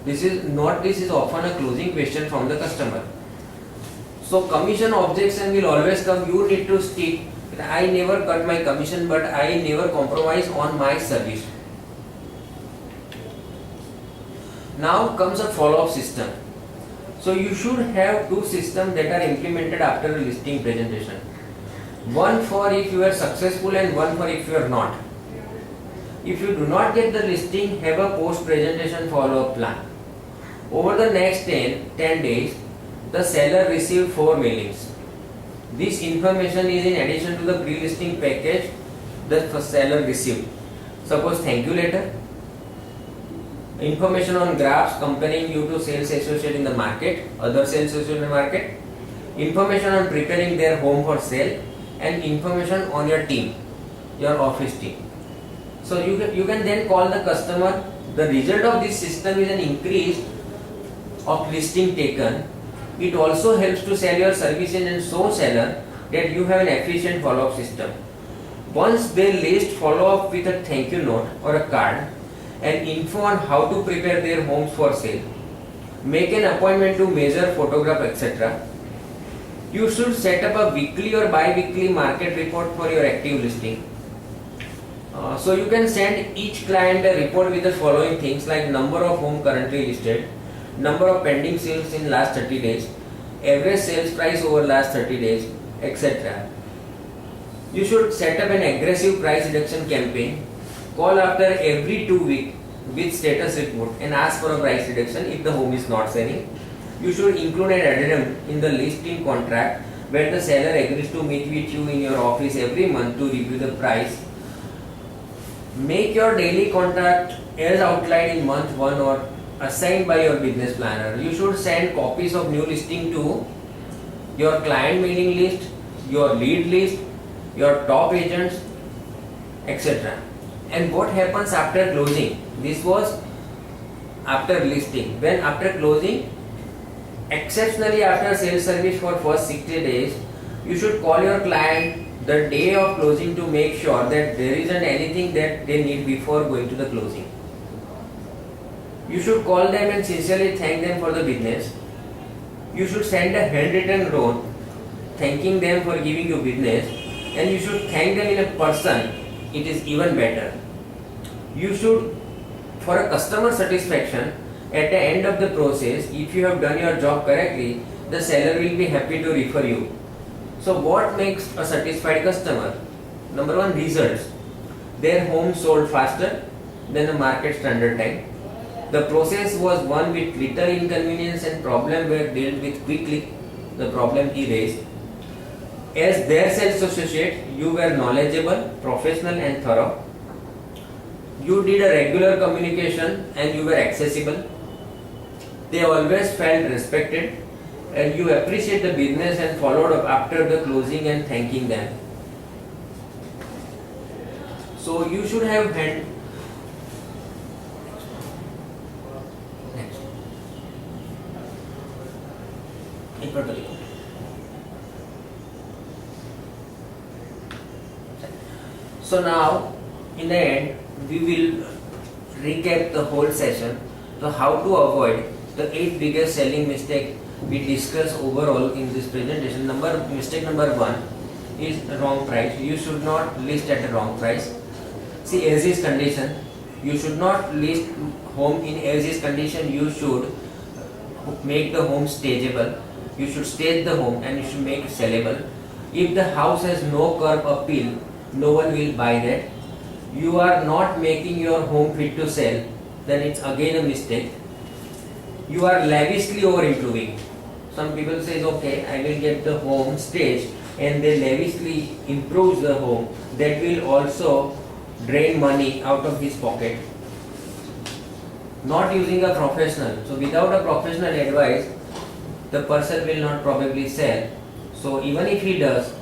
This is often a closing question from the customer. So commission objection will always come. You need to stick. I never cut my commission, but I never compromise on my service. Now comes a follow-up system. So you should have two systems that are implemented after a listing presentation. One for if you are successful and one for if you are not. If you do not get the listing, have a post-presentation follow-up plan. Over the next 10 days, the seller received 4 mailings. This information is in addition to the pre-listing package the seller received. Suppose thank you letter, information on graphs comparing you to sales associate in the market, other sales associate in the market, information on preparing their home for sale, and information on your team, your office team. So you can then call the customer. The result of this system is an increase of listing taken. It also helps to sell your services and show seller that you have an efficient follow-up system. Once they list, follow up with a thank you note or a card and info on how to prepare their homes for sale. Make an appointment to measure, photograph, etc. You should set up a weekly or bi-weekly market report for your active listing. So you can send each client a report with the following things like number of homes currently listed, number of pending sales in last 30 days, average sales price over last 30 days, etc. You should set up an aggressive price reduction campaign. Call after every 2 weeks with status report and ask for a price reduction if the home is not selling. You should include an addendum in the listing contract where the seller agrees to meet with you in your office every month to review the price. Make your daily contact as outlined in month 1 or assigned by your business planner. You should send copies of new listing to your client mailing list, your lead list, your top agents, etc. And what happens after closing? This was after listing. When after closing, exceptionally after sales service for first 60 days, you should call your client the day of closing to make sure that there isn't anything that they need before going to the closing. You should call them and sincerely thank them for the business. You should send a handwritten note thanking them for giving you business, and you should thank them in a person. It is even better. You should, for a customer satisfaction, at the end of the process, if you have done your job correctly, the seller will be happy to refer you. So what makes a satisfied customer? Number 1, results. Their home sold faster than the market standard time. The process was one with little inconvenience and problem were dealt with quickly, the problem he raised. As their sales associate, you were knowledgeable, professional and thorough. You did a regular communication and you were accessible. They always felt respected and you appreciate the business and followed up after the closing and thanking them. So you should have had So now in the end we will recap the whole session. So how to avoid the 8 biggest selling mistake we discussed overall in this presentation. Mistake number 1 is wrong price. You should not list at a wrong price. See, as is condition, you should not list home in as is condition. You should make the home stageable. You should stage the home and you should make it sellable. If the house has no curb appeal, no one will buy that. You are not making your home fit to sell, then it's again a mistake. You are lavishly over improving. Some people say, okay, I will get the home staged and they lavishly improve the home. That will also drain money out of his pocket. Not using a professional. So without a professional advice, the person will not probably sell. So even if he does,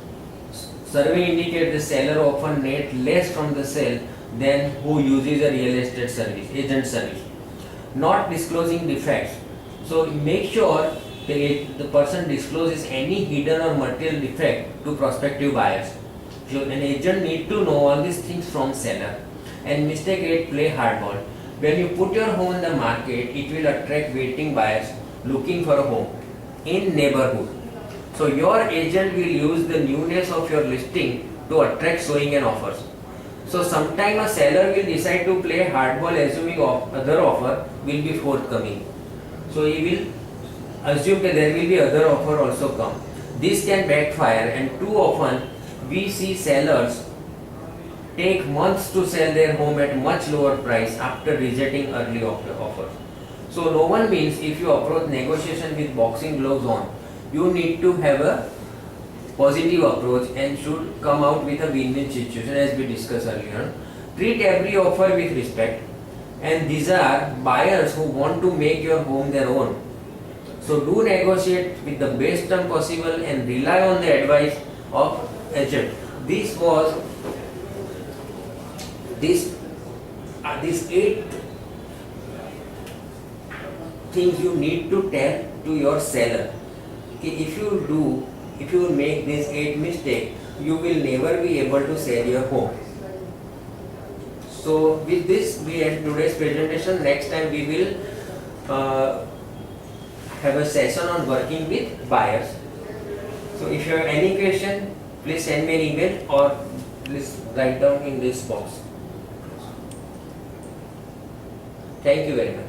survey indicates the seller often net less from the sale than who uses a real estate service, agent service. Not disclosing defects. So make sure the person discloses any hidden or material defect to prospective buyers. So an agent need to know all these things from seller. And mistake 8, play hardball. When you put your home in the market, it will attract waiting buyers looking for a home in neighborhood. So your agent will use the newness of your listing to attract showing and offers. So sometime a seller will decide to play hardball assuming other offer will be forthcoming. So he will assume that there will be other offer also come. This can backfire, and too often we see sellers take months to sell their home at much lower price after rejecting early offers. So no one means if you approach negotiation with boxing gloves on, you need to have a positive approach and should come out with a win-win situation as we discussed earlier. Treat every offer with respect, and these are buyers who want to make your home their own. So do negotiate with the best term possible and rely on the advice of agent. These 8 things you need to tell to your seller. If you make these 8 mistakes, you will never be able to sell your home. So with this we end today's presentation. Next time we will have a session on working with buyers. So if you have any question, please send me an email or please write down in this box. Thank you very much.